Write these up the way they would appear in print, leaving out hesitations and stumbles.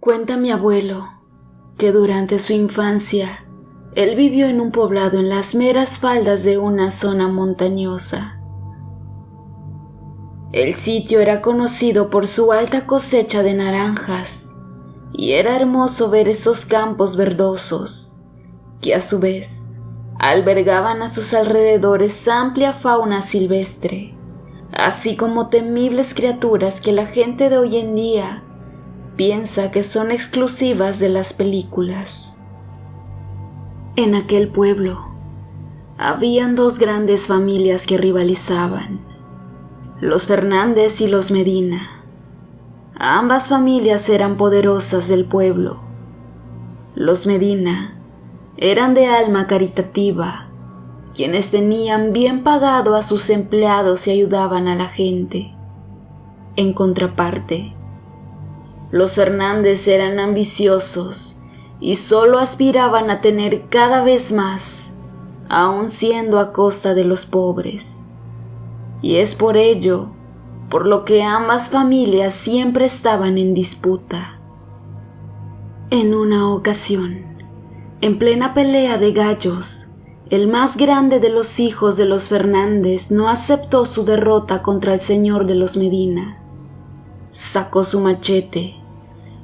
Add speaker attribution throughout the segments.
Speaker 1: Cuenta mi abuelo que durante su infancia él vivió en un poblado en las meras faldas de una zona montañosa. El sitio era conocido por su alta cosecha de naranjas y era hermoso ver esos campos verdosos que a su vez albergaban a sus alrededores amplia fauna silvestre, así como temibles criaturas que la gente de hoy en día piensa que son exclusivas de las películas. En aquel pueblo habían dos grandes familias que rivalizaban, los Fernández y los Medina. Ambas familias eran poderosas del pueblo. Los Medina eran de alma caritativa, quienes tenían bien pagado a sus empleados y ayudaban a la gente. En contraparte, los Fernández eran ambiciosos y solo aspiraban a tener cada vez más, aun siendo a costa de los pobres. Y es por ello por lo que ambas familias siempre estaban en disputa. En una ocasión, en plena pelea de gallos, el más grande de los hijos de los Fernández no aceptó su derrota contra el señor de los Medina. Sacó su machete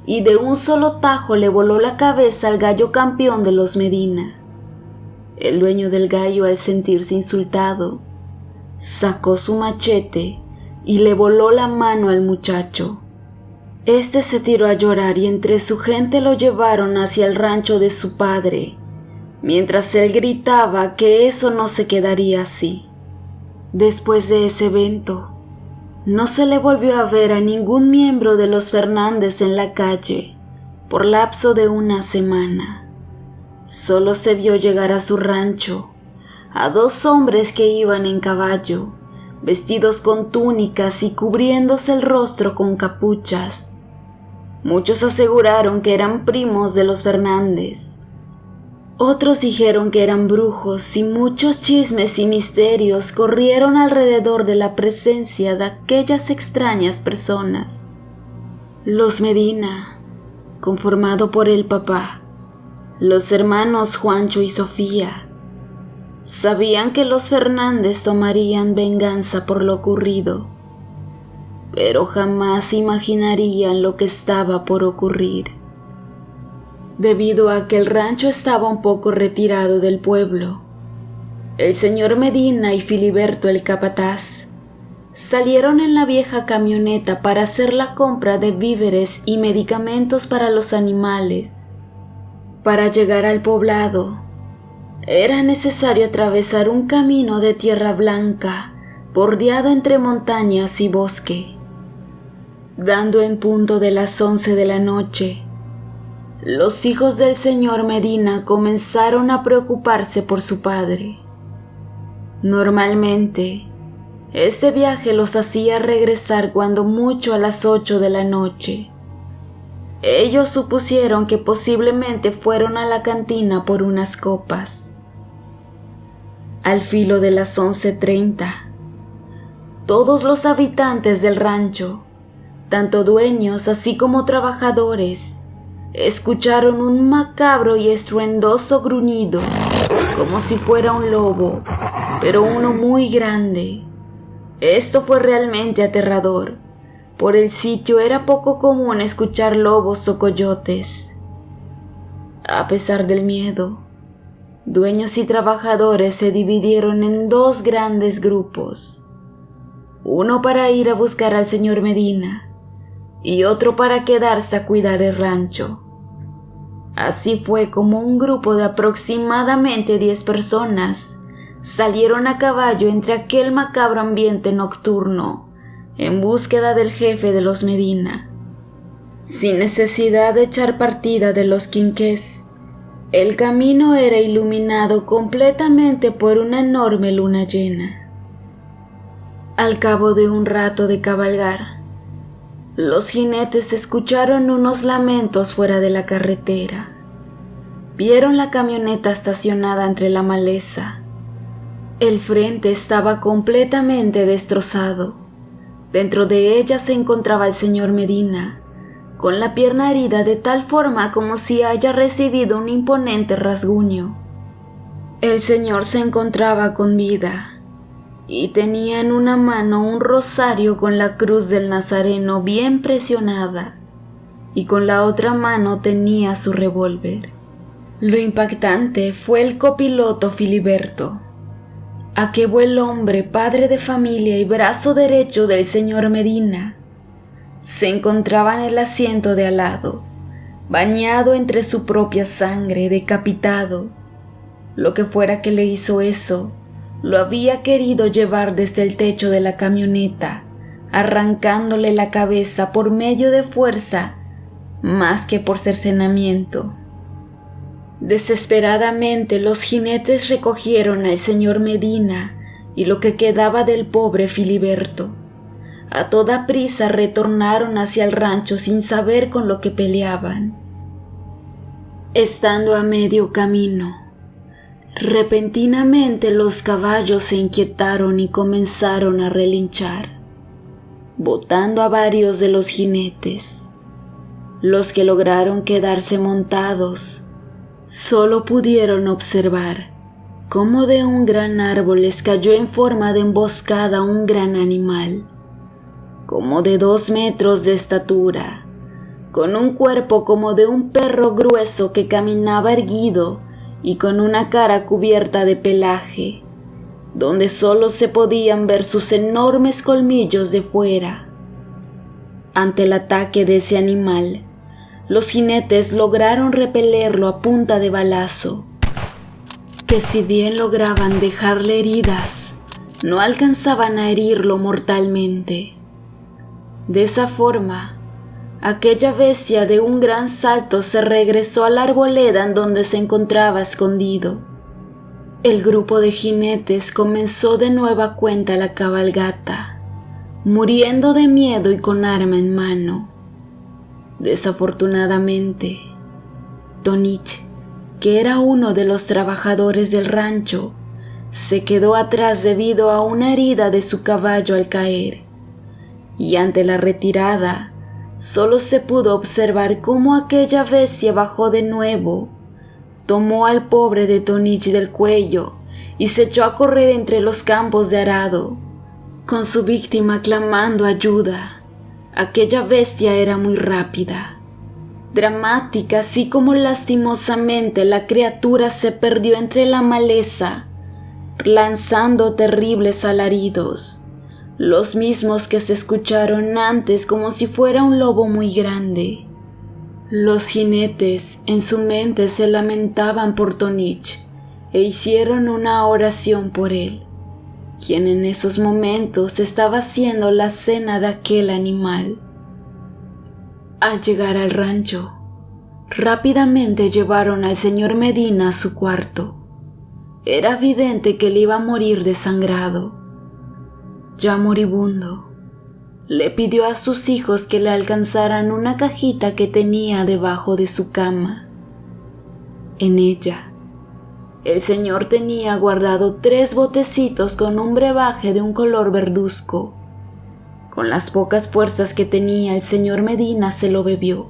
Speaker 1: y de un solo tajo le voló la cabeza al gallo campeón de los Medina. El dueño del gallo, al sentirse insultado, sacó su machete y le voló la mano al muchacho. Este se tiró a llorar y entre su gente lo llevaron hacia el rancho de su padre, mientras él gritaba que eso no se quedaría así. Después de ese evento, no se le volvió a ver a ningún miembro de los Fernández en la calle por lapso de una semana. Solo se vio llegar a su rancho a dos hombres que iban en caballo, vestidos con túnicas y cubriéndose el rostro con capuchas. Muchos aseguraron que eran primos de los Fernández. Otros dijeron que eran brujos y muchos chismes y misterios corrieron alrededor de la presencia de aquellas extrañas personas. Los Medina, conformado por el papá, los hermanos Juancho y Sofía, sabían que los Fernández tomarían venganza por lo ocurrido, pero jamás imaginarían lo que estaba por ocurrir. Debido a que el rancho estaba un poco retirado del pueblo, el señor Medina y Filiberto el capataz salieron en la vieja camioneta para hacer la compra de víveres y medicamentos para los animales. Para llegar al poblado, era necesario atravesar un camino de tierra blanca, bordeado entre montañas y bosque. Dando en punto de las 11 de la noche, los hijos del señor Medina comenzaron a preocuparse por su padre. Normalmente, este viaje los hacía regresar cuando mucho a las 8 de la noche. Ellos supusieron que posiblemente fueron a la cantina por unas copas. Al filo de las 11:30, todos los habitantes del rancho, tanto dueños así como trabajadores, escucharon un macabro y estruendoso gruñido, como si fuera un lobo, pero uno muy grande. Esto fue realmente aterrador. Por el sitio era poco común escuchar lobos o coyotes. A pesar del miedo, dueños y trabajadores se dividieron en dos grandes grupos, uno para ir a buscar al señor Medina y otro para quedarse a cuidar el rancho. Así fue como un grupo de aproximadamente 10 personas salieron a caballo entre aquel macabro ambiente nocturno en búsqueda del jefe de los Medina. Sin necesidad de echar partida de los quinqués, el camino era iluminado completamente por una enorme luna llena. Al cabo de un rato de cabalgar, los jinetes escucharon unos lamentos fuera de la carretera. Vieron la camioneta estacionada entre la maleza. El frente estaba completamente destrozado. Dentro de ella se encontraba el señor Medina, con la pierna herida de tal forma como si haya recibido un imponente rasguño. El señor se encontraba con vida y tenía en una mano un rosario con la cruz del Nazareno bien presionada, y con la otra mano tenía su revólver. Lo impactante fue el copiloto Filiberto, aquel buen hombre, padre de familia y brazo derecho del señor Medina. Se encontraba en el asiento de al lado, bañado entre su propia sangre, decapitado. Lo que fuera que le hizo eso, lo había querido llevar desde el techo de la camioneta, arrancándole la cabeza por medio de fuerza, más que por cercenamiento. Desesperadamente los jinetes recogieron al señor Medina y lo que quedaba del pobre Filiberto. A toda prisa retornaron hacia el rancho sin saber con lo que peleaban. Estando a medio camino, repentinamente los caballos se inquietaron y comenzaron a relinchar, botando a varios de los jinetes. Los que lograron quedarse montados solo pudieron observar cómo de un gran árbol les cayó en forma de emboscada un gran animal, como de 2 metros de estatura, con un cuerpo como de un perro grueso que caminaba erguido y con una cara cubierta de pelaje, donde solo se podían ver sus enormes colmillos de fuera. Ante el ataque de ese animal, los jinetes lograron repelerlo a punta de balazo, que si bien lograban dejarle heridas, no alcanzaban a herirlo mortalmente. De esa forma, aquella bestia de un gran salto se regresó a la arboleda en donde se encontraba escondido. El grupo de jinetes comenzó de nueva cuenta la cabalgata, muriendo de miedo y con arma en mano. Desafortunadamente, Tonich, que era uno de los trabajadores del rancho, se quedó atrás debido a una herida de su caballo al caer, y ante la retirada solo se pudo observar cómo aquella bestia bajó de nuevo, tomó al pobre de Tonich del cuello y se echó a correr entre los campos de arado, con su víctima clamando ayuda. Aquella bestia era muy rápida, dramática, así como lastimosamente la criatura se perdió entre la maleza, lanzando terribles alaridos, los mismos que se escucharon antes como si fuera un lobo muy grande. Los jinetes en su mente se lamentaban por Tonich e hicieron una oración por él, quien en esos momentos estaba haciendo la cena de aquel animal. Al llegar al rancho, rápidamente llevaron al señor Medina a su cuarto. Era evidente que él iba a morir desangrado. Ya moribundo, le pidió a sus hijos que le alcanzaran una cajita que tenía debajo de su cama. En ella, el señor tenía guardado 3 botecitos con un brebaje de un color verduzco. Con las pocas fuerzas que tenía, el señor Medina se lo bebió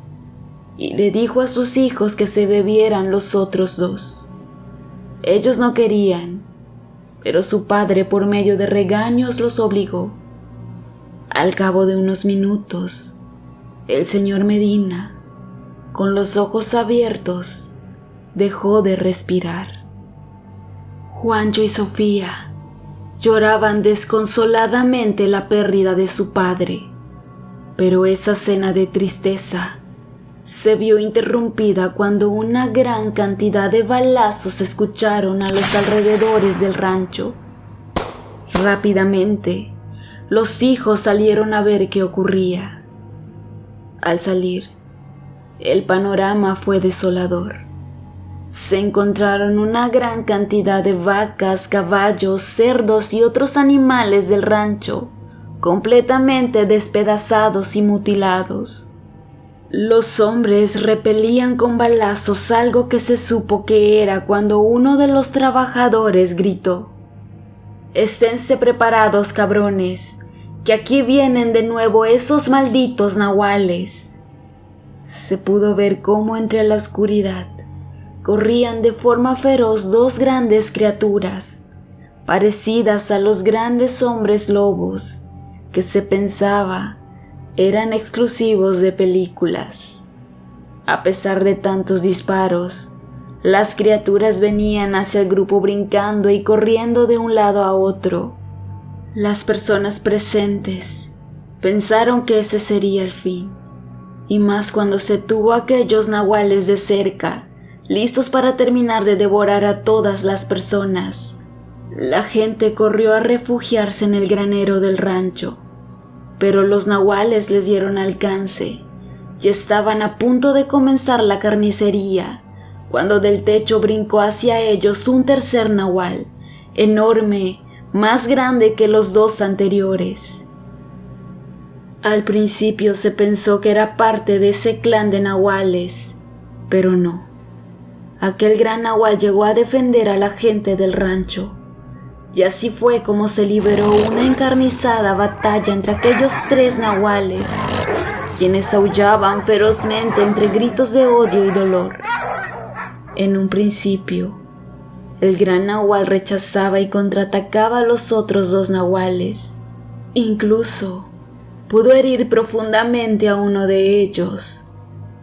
Speaker 1: y le dijo a sus hijos que se bebieran los otros 2. Ellos no querían, pero su padre por medio de regaños los obligó. Al cabo de unos minutos, el señor Medina, con los ojos abiertos, dejó de respirar. Juancho y Sofía lloraban desconsoladamente la pérdida de su padre, pero esa cena de tristeza se vio interrumpida cuando una gran cantidad de balazos se escucharon a los alrededores del rancho. Rápidamente, los hijos salieron a ver qué ocurría. Al salir, el panorama fue desolador. Se encontraron una gran cantidad de vacas, caballos, cerdos y otros animales del rancho, completamente despedazados y mutilados. Los hombres repelían con balazos algo que se supo que era cuando uno de los trabajadores gritó: «Esténse preparados, cabrones, que aquí vienen de nuevo esos malditos nahuales». Se pudo ver cómo entre la oscuridad corrían de forma feroz dos grandes criaturas, parecidas a los grandes hombres lobos que se pensaba eran exclusivos de películas. A pesar de tantos disparos, las criaturas venían hacia el grupo brincando y corriendo de un lado a otro. Las personas presentes pensaron que ese sería el fin, y más cuando se tuvo a aquellos nahuales de cerca, listos para terminar de devorar a todas las personas. La gente corrió a refugiarse en el granero del rancho, pero los nahuales les dieron alcance y estaban a punto de comenzar la carnicería, cuando del techo brincó hacia ellos un tercer nahual, enorme, más grande que los dos anteriores. Al principio se pensó que era parte de ese clan de nahuales, pero no. Aquel gran nahual llegó a defender a la gente del rancho, y así fue como se libró una encarnizada batalla entre aquellos tres nahuales, quienes aullaban ferozmente entre gritos de odio y dolor. En un principio, el gran nahual rechazaba y contraatacaba a los otros dos nahuales. Incluso pudo herir profundamente a uno de ellos,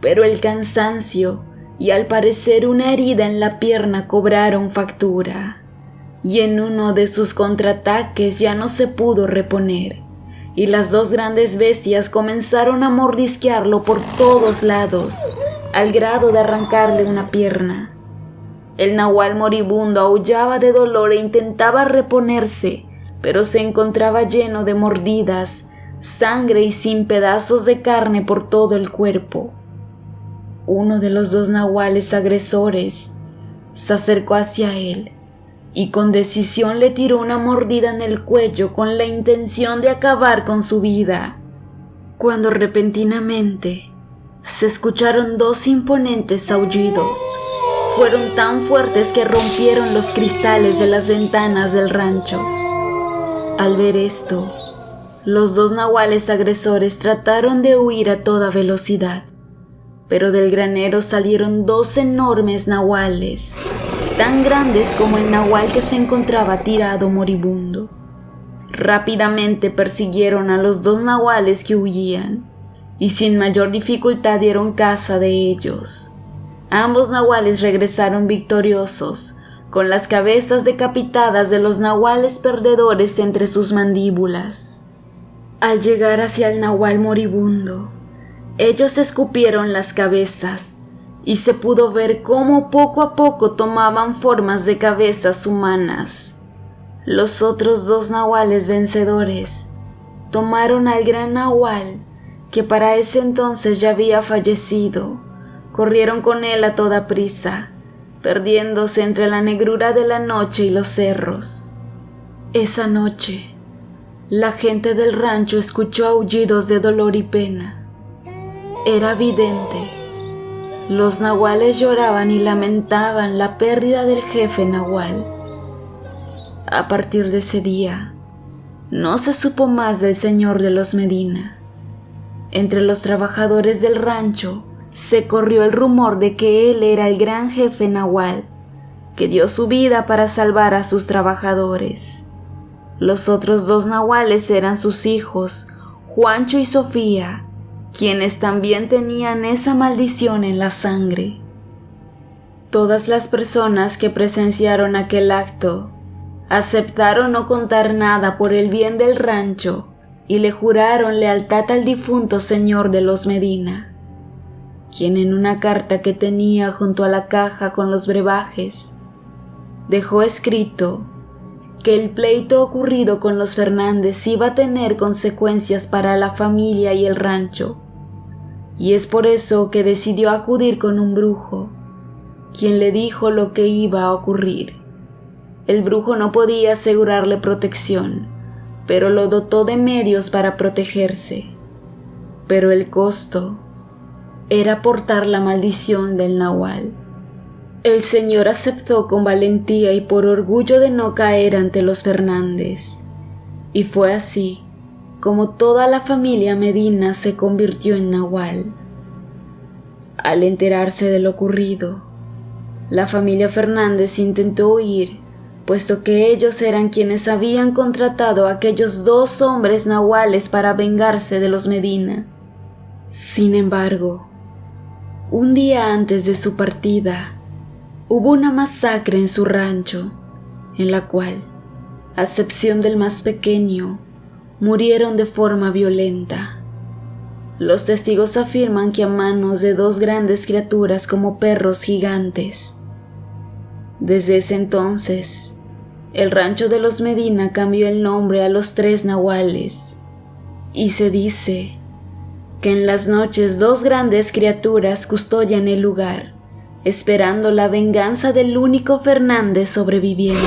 Speaker 1: pero el cansancio y al parecer una herida en la pierna cobraron factura, y en uno de sus contraataques ya no se pudo reponer, y las dos grandes bestias comenzaron a mordisquearlo por todos lados, al grado de arrancarle una pierna. El nahual moribundo aullaba de dolor e intentaba reponerse, pero se encontraba lleno de mordidas, sangre y sin pedazos de carne por todo el cuerpo. Uno de los dos nahuales agresores se acercó hacia él y con decisión le tiró una mordida en el cuello con la intención de acabar con su vida, cuando repentinamente se escucharon dos imponentes aullidos. Fueron tan fuertes que rompieron los cristales de las ventanas del rancho. Al ver esto, los dos nahuales agresores trataron de huir a toda velocidad, pero del granero salieron dos enormes nahuales, tan grandes como el nahual que se encontraba tirado moribundo. Rápidamente persiguieron a los dos nahuales que huían, y sin mayor dificultad dieron caza de ellos. Ambos nahuales regresaron victoriosos, con las cabezas decapitadas de los nahuales perdedores entre sus mandíbulas. Al llegar hacia el nahual moribundo, ellos escupieron las cabezas, y se pudo ver cómo poco a poco tomaban formas de cabezas humanas. Los otros dos nahuales vencedores tomaron al gran nahual, que para ese entonces ya había fallecido. Corrieron con él a toda prisa, perdiéndose entre la negrura de la noche y los cerros. Esa noche, la gente del rancho escuchó aullidos de dolor y pena. Era evidente. Los nahuales lloraban y lamentaban la pérdida del jefe nahual. A partir de ese día, no se supo más del señor de los Medina. Entre los trabajadores del rancho se corrió el rumor de que él era el gran jefe nahual, que dio su vida para salvar a sus trabajadores. Los otros dos nahuales eran sus hijos, Juancho y Sofía, quienes también tenían esa maldición en la sangre. Todas las personas que presenciaron aquel acto aceptaron no contar nada por el bien del rancho y le juraron lealtad al difunto señor de los Medina, quien en una carta que tenía junto a la caja con los brebajes dejó escrito que el pleito ocurrido con los Fernández iba a tener consecuencias para la familia y el rancho, y es por eso que decidió acudir con un brujo, quien le dijo lo que iba a ocurrir. El brujo no podía asegurarle protección, pero lo dotó de medios para protegerse. Pero el costo era portar la maldición del nahual. El señor aceptó con valentía y por orgullo de no caer ante los Fernández, y fue así como toda la familia Medina se convirtió en nahual. Al enterarse de lo ocurrido, la familia Fernández intentó huir, puesto que ellos eran quienes habían contratado a aquellos 2 hombres nahuales para vengarse de los Medina. Sin embargo, un día antes de su partida, hubo una masacre en su rancho, en la cual, a excepción del más pequeño, murieron de forma violenta. Los testigos afirman que a manos de 2 grandes criaturas como perros gigantes. Desde ese entonces, el rancho de los Medina cambió el nombre a los 3 nahuales, y se dice que en las noches 2 grandes criaturas custodian el lugar, esperando la venganza del único Fernández sobreviviente.